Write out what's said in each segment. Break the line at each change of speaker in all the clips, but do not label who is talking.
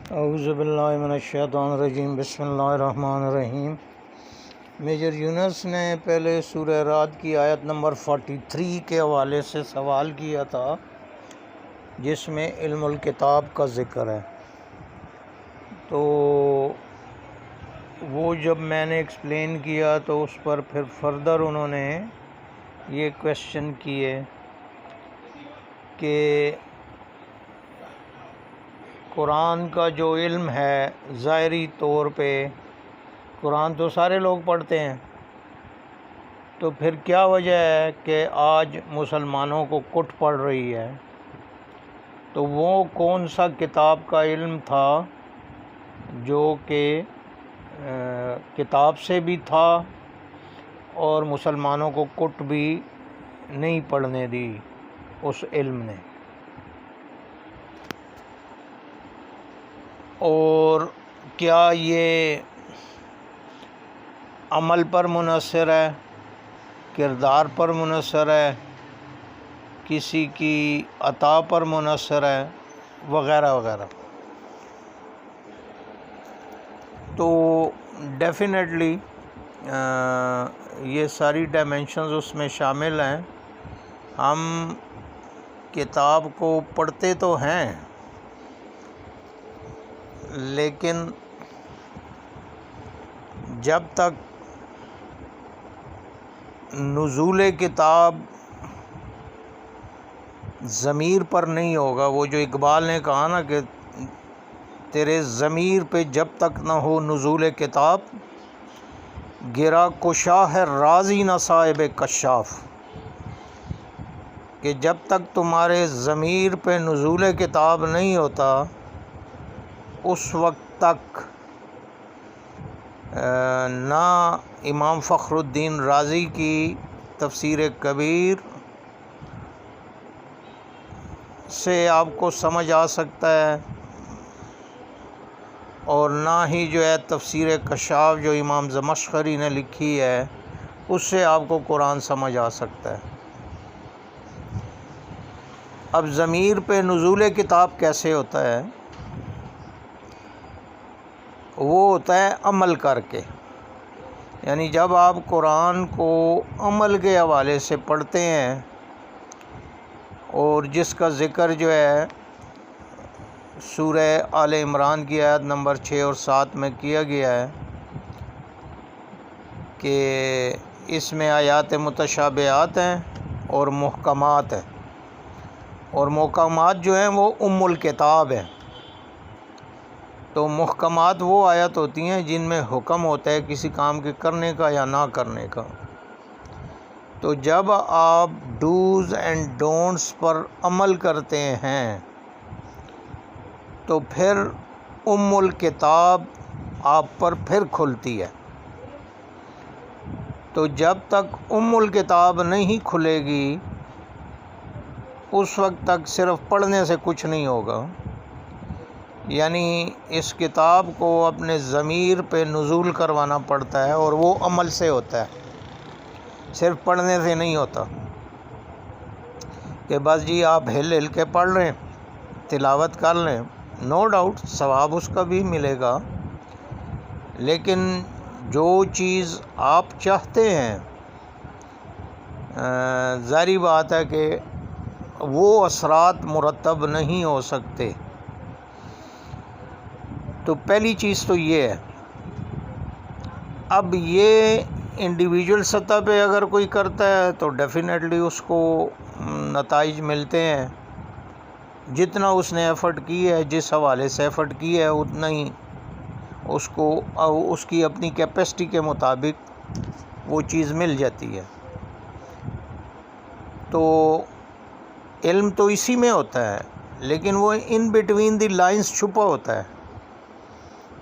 اعوذ باللہ من الشیطان الرجیم بسم اللہ الرحمن الرحیم۔ میجر یونس نے پہلے سورہ رعد کی آیت نمبر 43 کے حوالے سے سوال کیا تھا، جس میں علم الکتاب کا ذکر ہے۔ تو وہ جب میں نے ایکسپلین کیا تو اس پر پھر فردر انہوں نے یہ کویشچن کیے کہ قرآن کا جو علم ہے ظاہری طور پہ قرآن تو سارے لوگ پڑھتے ہیں، تو پھر کیا وجہ ہے کہ آج مسلمانوں کو کٹ پڑ رہی ہے؟ تو وہ کون سا کتاب کا علم تھا جو کہ کتاب سے بھی تھا اور مسلمانوں کو کٹ بھی نہیں پڑھنے دی اس علم نے؟ اور کیا یہ عمل پر منحصر ہے، کردار پر منحصر ہے، کسی کی عطا پر منحصر ہے، وغیرہ وغیرہ؟ تو ڈیفینیٹلی یہ ساری ڈائمینشنز اس میں شامل ہیں۔ ہم کتاب کو پڑھتے تو ہیں، لیکن جب تک نزول کتاب ضمیر پر نہیں ہوگا، وہ جو اقبال نے کہا نا کہ تیرے ضمیر پہ جب تک نہ ہو نزول کتاب، گرا کشا ہے رازی نہ صاحب کشاف، کہ جب تک تمہارے ضمیر پہ نزول کتاب نہیں ہوتا اس وقت تک نہ امام فخر الدین رازی کی تفسیر کبیر سے آپ کو سمجھ آ سکتا ہے، اور نہ ہی جو ہے تفسیر کشاف جو امام زمخشری نے لکھی ہے اس سے آپ کو قرآن سمجھ آ سکتا ہے۔ اب ضمیر پہ نزول کتاب کیسے ہوتا ہے؟ وہ ہوتا ہے عمل کر کے، یعنی جب آپ قرآن کو عمل کے حوالے سے پڑھتے ہیں، اور جس کا ذکر جو ہے سورہ آل عمران کی آیت نمبر 6 اور 7 میں کیا گیا ہے کہ اس میں آیات متشابہات ہیں اور محکمات ہیں، اور محکمات جو ہیں وہ الکتاب ہیں۔ تو محکمات وہ آیت ہوتی ہیں جن میں حکم ہوتا ہے کسی کام کے کرنے کا یا نہ کرنے کا۔ تو جب آپ ڈوز اینڈ ڈونٹس پر عمل کرتے ہیں تو پھر الکتاب آپ پر پھر کھلتی ہے۔ تو جب تک الکتاب نہیں کھلے گی اس وقت تک صرف پڑھنے سے کچھ نہیں ہوگا، یعنی اس کتاب کو اپنے ضمیر پہ نزول کروانا پڑتا ہے، اور وہ عمل سے ہوتا ہے، صرف پڑھنے سے نہیں ہوتا کہ بس جی آپ ہل ہل کے پڑھ لیں، تلاوت کر لیں۔ نو ڈاؤٹ ثواب اس کا بھی ملے گا، لیکن جو چیز آپ چاہتے ہیں ظاہری بات ہے کہ وہ اثرات مرتب نہیں ہو سکتے۔ تو پہلی چیز تو یہ ہے۔ اب یہ انڈیویجول سطح پہ اگر کوئی کرتا ہے تو ڈیفینیٹلی اس کو نتائج ملتے ہیں، جتنا اس نے ایفرٹ کی ہے، جس حوالے سے ایفرٹ کی ہے، اتنا ہی اس کو اس کی اپنی کیپیسٹی کے مطابق وہ چیز مل جاتی ہے۔ تو علم تو اسی میں ہوتا ہے، لیکن وہ ان بٹوین دی لائنز چھپا ہوتا ہے۔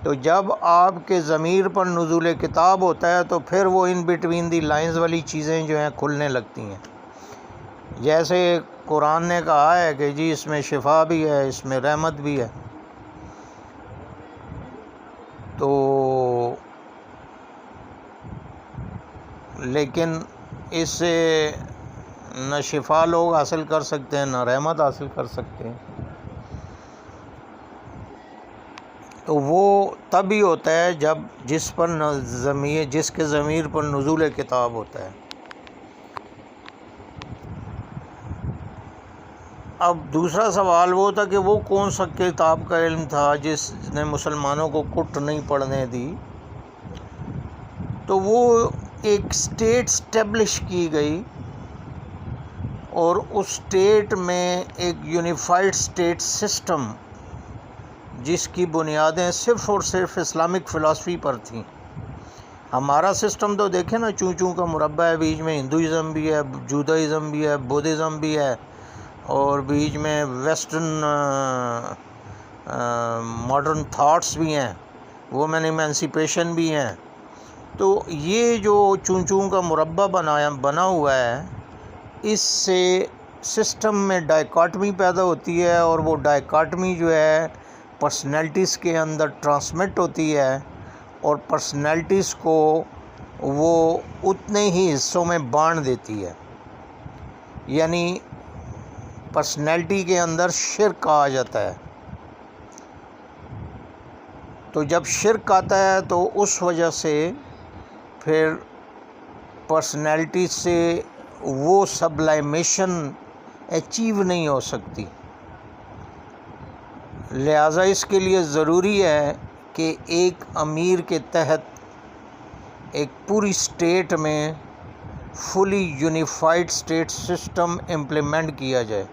تو جب آپ کے ضمیر پر نزول کتاب ہوتا ہے تو پھر وہ ان بٹوین دی لائنز والی چیزیں جو ہیں کھلنے لگتی ہیں۔ جیسے قرآن نے کہا ہے کہ جی اس میں شفا بھی ہے، اس میں رحمت بھی ہے، تو لیکن اس سے نہ شفا لوگ حاصل کر سکتے ہیں، نہ رحمت حاصل کر سکتے ہیں۔ تو وہ تب ہی ہوتا ہے جب جس کے ضمیر پر نزول کتاب ہوتا ہے۔ اب دوسرا سوال وہ تھا کہ وہ کون سا کتاب کا علم تھا جس نے مسلمانوں کو کٹ نہیں پڑھنے دی۔ تو وہ ایک اسٹیٹ اسٹیبلش کی گئی، اور اس اسٹیٹ میں ایک یونیفائڈ اسٹیٹ سسٹم جس کی بنیادیں صرف اور صرف اسلامک فلاسفی پر تھیں۔ ہمارا سسٹم تو دیکھیں نا، چوں چوں کا مربع ہے، بیچ میں ہندوازم بھی ہے، جودائزم بھی ہے، بودھزم بھی ہے، اور بیچ میں ویسٹرن ماڈرن تھاٹس بھی ہیں، وومن ایمانسیپیشن بھی ہیں۔ تو یہ جو چوں چوں کا مربع بنا ہوا ہے، اس سے سسٹم میں ڈائیکاٹمی پیدا ہوتی ہے، اور وہ ڈائیکاٹمی جو ہے پرسنالٹیز کے اندر ٹرانسمٹ ہوتی ہے، اور پرسنالٹیز کو وہ اتنے ہی حصوں میں بانٹ دیتی ہے۔ یعنی پرسنالٹی کے اندر شرک آ جاتا ہے۔ تو جب شرک آتا ہے تو اس وجہ سے پھر پرسنالٹی سے وہ سبلائمیشن اچیو نہیں ہو سکتی۔ لہٰذا اس کے لیے ضروری ہے کہ ایک امیر کے تحت ایک پوری اسٹیٹ میں فلی یونیفائڈ اسٹیٹ سسٹم امپلیمنٹ کیا جائے،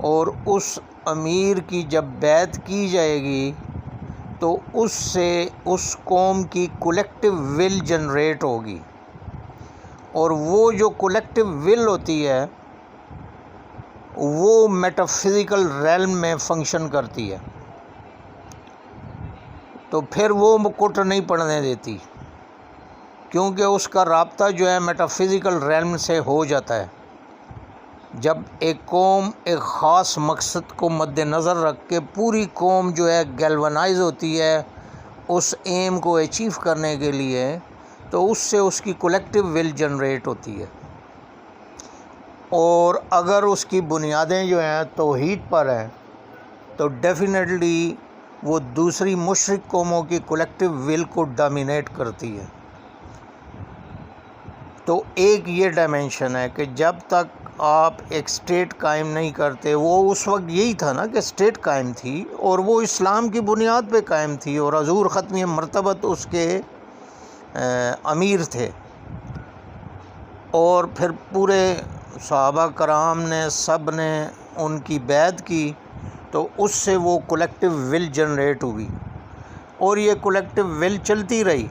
اور اس امیر کی جب بیعت کی جائے گی تو اس سے اس قوم کی کولیکٹیو ول جنریٹ ہوگی، اور وہ جو کولیکٹیو ول ہوتی ہے وہ میٹا فزیکل ریلم میں فنکشن کرتی ہے۔ تو پھر وہ کٹ نہیں پڑنے دیتی، کیونکہ اس کا رابطہ جو ہے میٹا فزیکل ریلم سے ہو جاتا ہے۔ جب ایک قوم ایک خاص مقصد کو مد نظر رکھ کے پوری قوم جو ہے گیلونائز ہوتی ہے اس ایم کو اچیو کرنے کے لیے، تو اس سے اس کی کولیکٹیو ول جنریٹ ہوتی ہے۔ اور اگر اس کی بنیادیں جو ہیں توحید پر ہیں تو ڈیفینیٹلی وہ دوسری مشرک قوموں کی کولیکٹیو ول کو ڈومینیٹ کرتی ہے۔ تو ایک یہ ڈائمینشن ہے کہ جب تک آپ ایک اسٹیٹ قائم نہیں کرتے، وہ اس وقت یہی تھا نا کہ اسٹیٹ قائم تھی، اور وہ اسلام کی بنیاد پہ قائم تھی، اور حضور ختم مرتبت اس کے امیر تھے، اور پھر پورے صحابہ کرام نے سب نے ان کی بیعت کی، تو اس سے وہ کولیکٹیو ول جنریٹ ہوئی، اور یہ کولیکٹیو ول چلتی رہی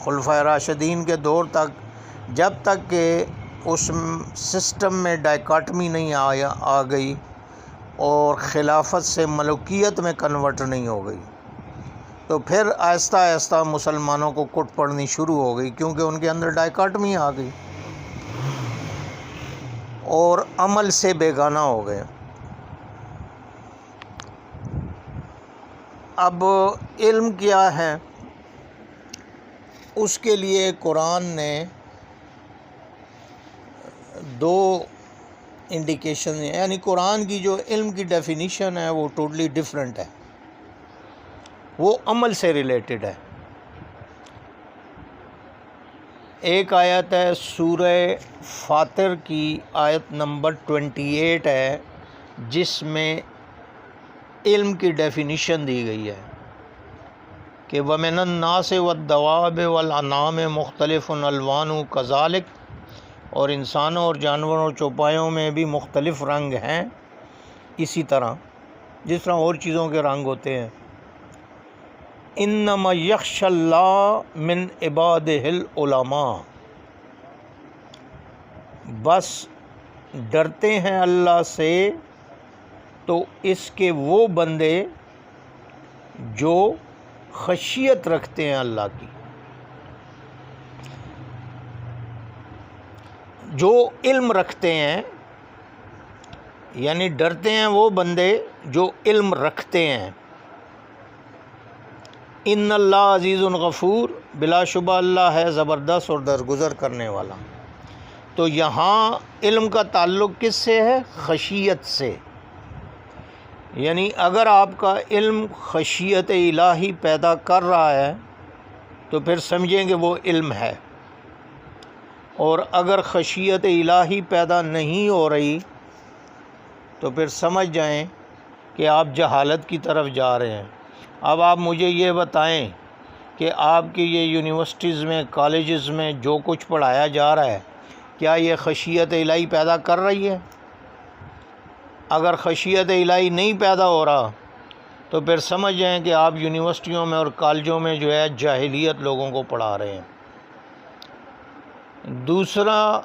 خلفائے راشدین کے دور تک، جب تک کہ اس سسٹم میں ڈائیکاٹمی نہیں آ گئی اور خلافت سے ملوکیت میں کنورٹ نہیں ہو گئی۔ تو پھر آہستہ آہستہ مسلمانوں کو کٹ پڑنی شروع ہو گئی، کیونکہ ان کے اندر ڈائیکاٹمی آ گئی اور عمل سے بیگانہ ہو گئے۔ اب علم کیا ہے؟ اس کے لیے قرآن نے دو انڈیکیشن ہیں، یعنی قرآن کی جو علم کی ڈیفینیشن ہے وہ ٹوٹلی ڈیفرنٹ ہے، وہ عمل سے ریلیٹڈ ہے۔ ایک آیت ہے سورہ فاطر کی آیت نمبر 28 ہے، جس میں علم کی ڈیفینیشن دی گئی ہے کہ وَمِنَ النَّاسِ وَالدَّوَابِ وَالْأَنْعَامِ مُخْتَلِفٌ أَلْوَانُهُ كَذَلِكَ، اور انسانوں اور جانوروں اور چوپایوں میں بھی مختلف رنگ ہیں، اسی طرح جس طرح اور چیزوں کے رنگ ہوتے ہیں۔ انما یخشی اللہ من عبادہ العلماء، بس ڈرتے ہیں اللہ سے تو اس کے وہ بندے جو خشیت رکھتے ہیں اللہ کی، جو علم رکھتے ہیں، یعنی ڈرتے ہیں وہ بندے جو علم رکھتے ہیں۔ ان اللہ عزیز غفور، بلا شبہ اللہ ہے زبردست اور درگزر کرنے والا۔ تو یہاں علم کا تعلق کس سے ہے؟ خشیت سے، یعنی اگر آپ کا علم خشیت الہی پیدا کر رہا ہے تو پھر سمجھیں کہ وہ علم ہے، اور اگر خشیت الہی پیدا نہیں ہو رہی تو پھر سمجھ جائیں کہ آپ جہالت کی طرف جا رہے ہیں۔ اب آپ مجھے یہ بتائیں کہ آپ کی یہ یونیورسٹیز میں، کالجز میں جو کچھ پڑھایا جا رہا ہے، کیا یہ خشیت الہی پیدا کر رہی ہے؟ اگر خشیت الہی نہیں پیدا ہو رہا تو پھر سمجھ جائیں کہ آپ یونیورسٹیوں میں اور کالجوں میں جو ہے جاہلیت لوگوں کو پڑھا رہے ہیں۔ دوسرا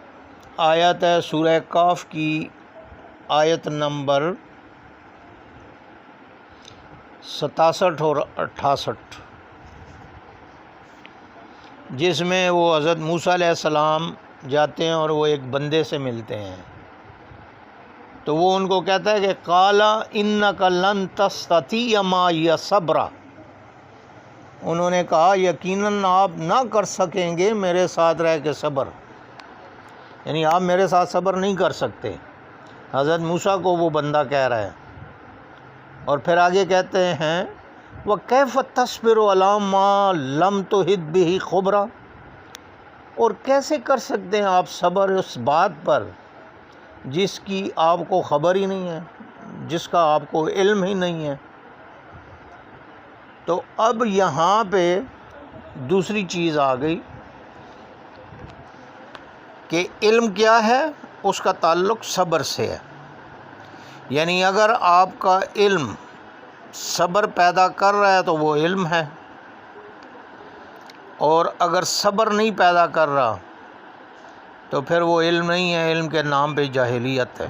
آیت ہے سورہ کاف کی آیت نمبر 67 اور 68، جس میں وہ حضرت موسیٰ علیہ السلام جاتے ہیں اور وہ ایک بندے سے ملتے ہیں، تو وہ ان کو کہتا ہے کہ قَالَ إِنَّكَ لَن تَسْتَطِيعَ مَعِيَ صَبْرًا، انہوں نے کہا یقیناً آپ نہ کر سکیں گے میرے ساتھ رہ کے صبر، یعنی آپ میرے ساتھ صبر نہیں کر سکتے۔ حضرت موسیٰ کو وہ بندہ کہہ رہا ہے، اور پھر آگے کہتے ہیں وَكَيْفَ تَصْبِرُ عَلَىٰ مَا لَمْ تُحِطْ بِهِ خُبْرًا، اور کیسے کر سکتے ہیں آپ صبر اس بات پر جس کی آپ کو خبر ہی نہیں ہے، جس کا آپ کو علم ہی نہیں ہے۔ تو اب یہاں پہ دوسری چیز آ گئی کہ علم کیا ہے، اس کا تعلق صبر سے ہے، یعنی اگر آپ کا علم صبر پیدا کر رہا ہے تو وہ علم ہے، اور اگر صبر نہیں پیدا کر رہا تو پھر وہ علم نہیں ہے، علم کے نام پہ جاہلیت ہے۔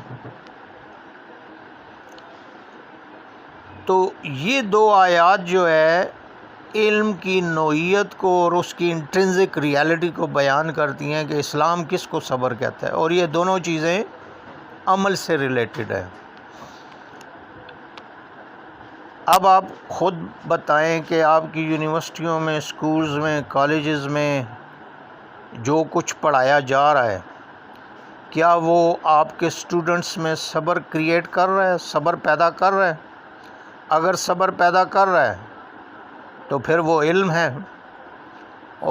تو یہ دو آیات جو ہے علم کی نوعیت کو اور اس کی انٹرنزک ریالٹی کو بیان کرتی ہیں کہ اسلام کس کو صبر کہتا ہے، اور یہ دونوں چیزیں عمل سے ریلیٹڈ ہے۔ اب آپ خود بتائیں کہ آپ کی یونیورسٹیوں میں، اسکولز میں، کالجز میں جو کچھ پڑھایا جا رہا ہے، کیا وہ آپ کے اسٹوڈنٹس میں صبر کریٹ کر رہا ہے، صبر پیدا کر رہا ہے؟ اگر صبر پیدا کر رہا ہے تو پھر وہ علم ہے،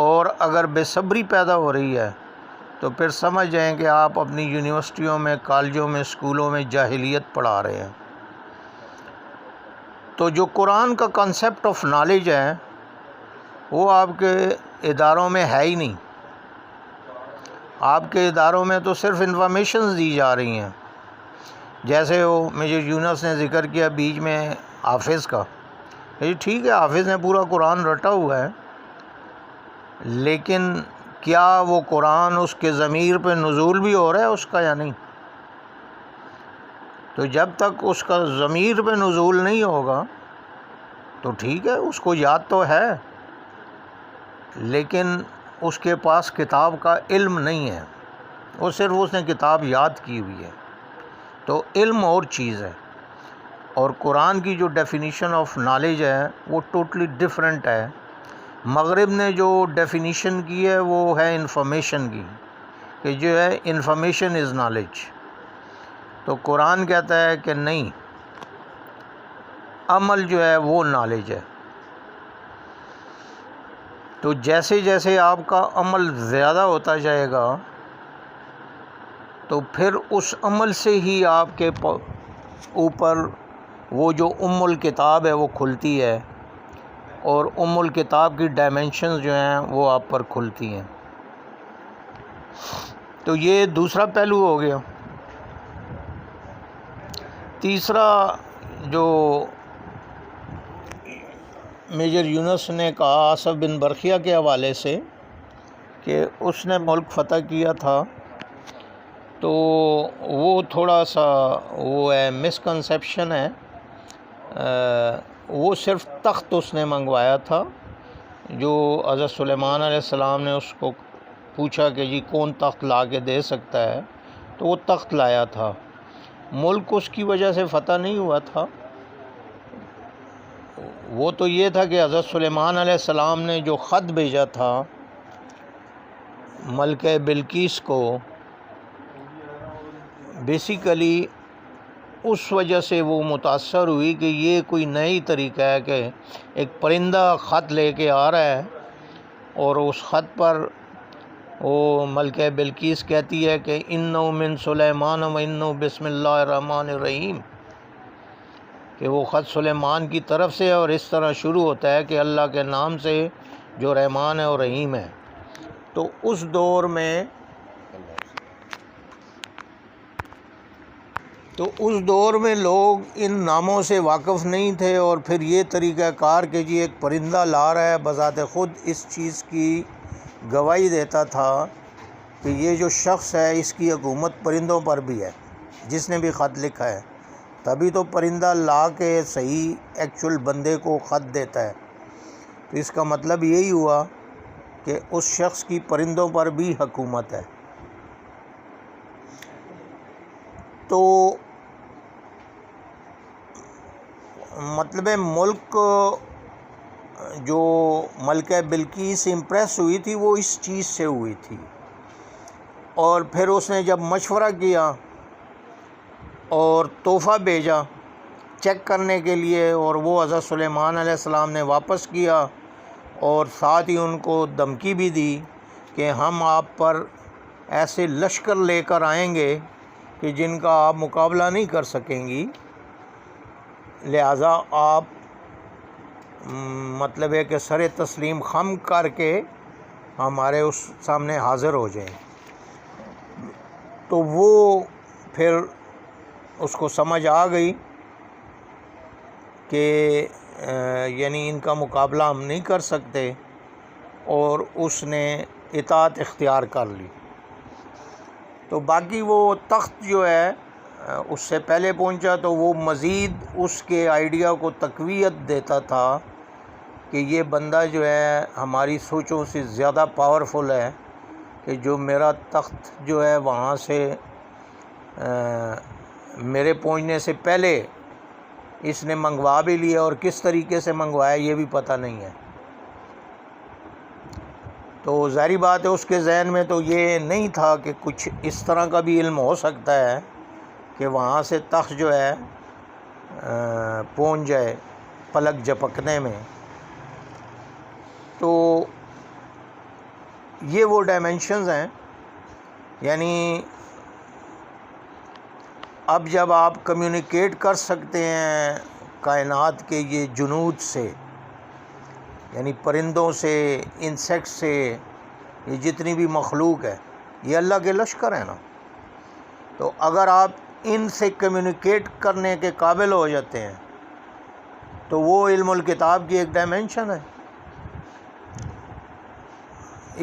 اور اگر بے صبری پیدا ہو رہی ہے تو پھر سمجھ جائیں کہ آپ اپنی یونیورسٹیوں میں، کالجوں میں، اسکولوں میں جاہلیت پڑھا رہے ہیں۔ تو جو قرآن کا کنسیپٹ آف نالج ہے وہ آپ کے اداروں میں ہے ہی نہیں۔ آپ کے اداروں میں تو صرف انفارمیشنز دی جا رہی ہیں، جیسے وہ میجر یونس نے ذکر کیا بیچ میں حافظ کا، یہ ٹھیک ہے حافظ نے پورا قرآن رٹا ہوا ہے، لیکن کیا وہ قرآن اس کے ضمیر پہ نزول بھی ہو رہا ہے اس کا یا نہیں؟ تو جب تک اس کا ضمیر پہ نزول نہیں ہوگا تو ٹھیک ہے، اس کو یاد تو ہے لیکن اس کے پاس کتاب کا علم نہیں ہے، وہ صرف اس نے کتاب یاد کی ہوئی ہے۔ تو علم اور چیز ہے، اور قرآن کی جو ڈیفینیشن آف نالج ہے وہ ٹوٹلی ڈیفرنٹ ہے۔ مغرب نے جو ڈیفینیشن کی ہے وہ ہے انفارمیشن کی، کہ جو ہے انفارمیشن از نالج، تو قرآن کہتا ہے کہ نہیں، عمل جو ہے وہ نالج ہے۔ تو جیسے جیسے آپ کا عمل زیادہ ہوتا جائے گا تو پھر اس عمل سے ہی آپ کے اوپر وہ جو الکتاب ہے وہ کھلتی ہے، اور الکتاب کی ڈائمنشنز جو ہیں وہ آپ پر کھلتی ہیں۔ تو یہ دوسرا پہلو ہو گیا۔ تیسرا جو میجر یونس نے کہا آصف بن برقیہ کے حوالے سے کہ اس نے ملک فتح کیا تھا، تو وہ تھوڑا سا وہ ہے مسکنسیپشن ہے، وہ صرف تخت اس نے منگوایا تھا، جو حضرت سلیمان علیہ السلام نے اس کو پوچھا کہ جی کون تخت لا کے دے سکتا ہے، تو وہ تخت لایا تھا، ملک اس کی وجہ سے فتح نہیں ہوا تھا۔ وہ تو یہ تھا کہ حضرت سلیمان علیہ السلام نے جو خط بھیجا تھا ملکہ بلقیس کو، بیسیکلی اس وجہ سے وہ متاثر ہوئی کہ یہ کوئی نئی طریقہ ہے کہ ایک پرندہ خط لے کے آ رہا ہے، اور اس خط پر وہ ملکہ بلقیس کہتی ہے کہ انّہ من سلیمان و انّہ بسم اللہ الرحمن الرحیم، کہ وہ خط سلیمان کی طرف سے ہے اور اس طرح شروع ہوتا ہے کہ اللہ کے نام سے جو رحمان ہے اور رحیم ہے۔ تو اس دور میں لوگ ان ناموں سے واقف نہیں تھے، اور پھر یہ طریقہ کار کہ جی ایک پرندہ لا رہا ہے بذات خود اس چیز کی گواہی دیتا تھا کہ یہ جو شخص ہے اس کی حکومت پرندوں پر بھی ہے، جس نے بھی خط لکھا ہے، تبھی تو پرندہ لا کے صحیح ایکچول بندے کو خط دیتا ہے۔ تو اس کا مطلب یہی ہوا کہ اس شخص کی پرندوں پر بھی حکومت ہے۔ تو مطلب ملک جو ملکہ بلقیس امپریس ہوئی تھی وہ اس چیز سے ہوئی تھی، اور پھر اس نے جب مشورہ کیا اور تحفہ بھیجا چیک کرنے کے لیے، اور وہ حضرت سلیمان علیہ السلام نے واپس کیا، اور ساتھ ہی ان کو دھمکی بھی دی کہ ہم آپ پر ایسے لشکر لے کر آئیں گے کہ جن کا آپ مقابلہ نہیں کر سکیں گی، لہٰذا آپ مطلب ہے کہ سر تسلیم خم کر کے ہمارے اس سامنے حاضر ہو جائیں۔ تو وہ پھر اس کو سمجھ آ گئی کہ یعنی ان کا مقابلہ ہم نہیں کر سکتے، اور اس نے اطاعت اختیار کر لی۔ تو باقی وہ تخت جو ہے اس سے پہلے پہنچا تو وہ مزید اس کے آئیڈیا کو تقویت دیتا تھا کہ یہ بندہ جو ہے ہماری سوچوں سے زیادہ پاورفل ہے، کہ جو میرا تخت جو ہے وہاں سے میرے پہنچنے سے پہلے اس نے منگوا بھی لیا، اور کس طریقے سے منگوایا یہ بھی پتہ نہیں ہے۔ تو ظاہری بات ہے اس کے ذہن میں تو یہ نہیں تھا کہ کچھ اس طرح کا بھی علم ہو سکتا ہے کہ وہاں سے تخت جو ہے پہنچ جائے پلک جھپکنے میں۔ تو یہ وہ ڈائمینشنز ہیں، یعنی اب جب آپ کمیونیکیٹ کر سکتے ہیں کائنات کے یہ جنود سے، یعنی پرندوں سے، انسیکٹ سے، یہ جتنی بھی مخلوق ہے یہ اللہ کے لشکر ہیں نا، تو اگر آپ ان سے کمیونیکیٹ کرنے کے قابل ہو جاتے ہیں تو وہ علم الکتاب کی ایک ڈائمینشن ہے۔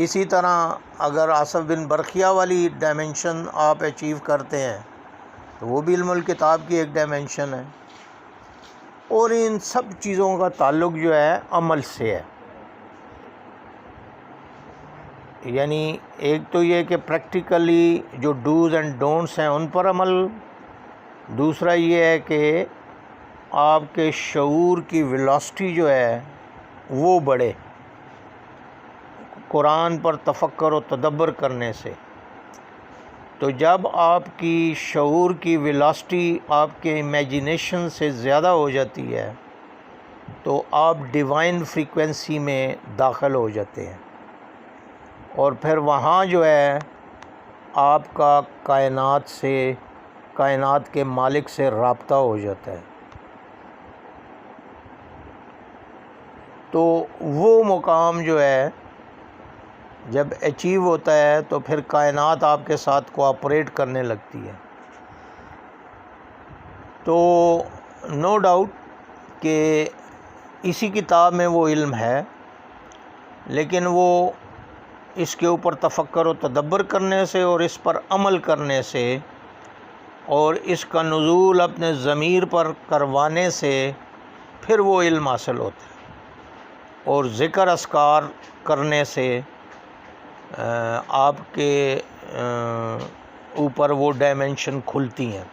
اسی طرح اگر آصف بن برقیہ والی ڈائمینشن آپ اچیو کرتے ہیں تو وہ بھی علم الکتاب کی ایک ڈائمینشن ہے، اور ان سب چیزوں کا تعلق جو ہے عمل سے ہے۔ یعنی ایک تو یہ کہ پریکٹیکلی جو ڈوز اینڈ ڈونٹس ہیں ان پر عمل، دوسرا یہ ہے کہ آپ کے شعور کی ویلاسٹی جو ہے وہ بڑھے قرآن پر تفکر و تدبر کرنے سے۔ تو جب آپ کی شعور کی ویلاسٹی آپ کے امیجینیشن سے زیادہ ہو جاتی ہے تو آپ ڈیوائن فریکوینسی میں داخل ہو جاتے ہیں، اور پھر وہاں جو ہے آپ کا کائنات سے، کائنات کے مالک سے رابطہ ہو جاتا ہے۔ تو وہ مقام جو ہے جب اچیو ہوتا ہے تو پھر کائنات آپ کے ساتھ کوآپریٹ کرنے لگتی ہے۔ تو نو ڈاؤٹ کہ اسی کتاب میں وہ علم ہے، لیکن وہ اس کے اوپر تفکر و تدبر کرنے سے اور اس پر عمل کرنے سے اور اس کا نزول اپنے ضمیر پر کروانے سے پھر وہ علم حاصل ہوتا ہے، اور ذکر اذکار کرنے سے آپ کے اوپر وہ ڈائمینشن کھلتی ہیں۔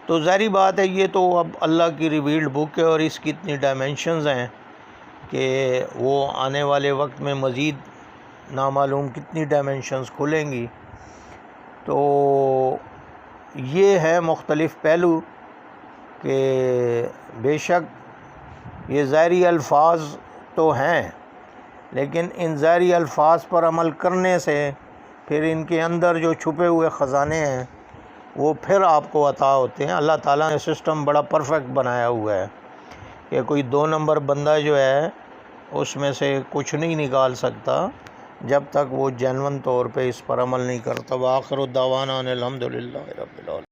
تو ظاہری بات ہے یہ تو اب اللہ کی ریویلڈ بک ہے، اور اس کی اتنی ڈائمینشنز ہیں کہ وہ آنے والے وقت میں مزید نامعلوم کتنی ڈائمینشنز کھلیں گی۔ تو یہ ہے مختلف پہلو کہ بے شک یہ ظاہری الفاظ تو ہیں، لیکن ان ظاہری الفاظ پر عمل کرنے سے پھر ان کے اندر جو چھپے ہوئے خزانے ہیں وہ پھر آپ کو عطا ہوتے ہیں۔ اللہ تعالیٰ نے سسٹم بڑا پرفیکٹ بنایا ہوا ہے کہ کوئی 2 نمبر بندہ جو ہے اس میں سے کچھ نہیں نکال سکتا جب تک وہ جینون طور پہ اس پر عمل نہیں کرتا۔ وآخر الدعوانا ان الحمد للہ رب العالمین۔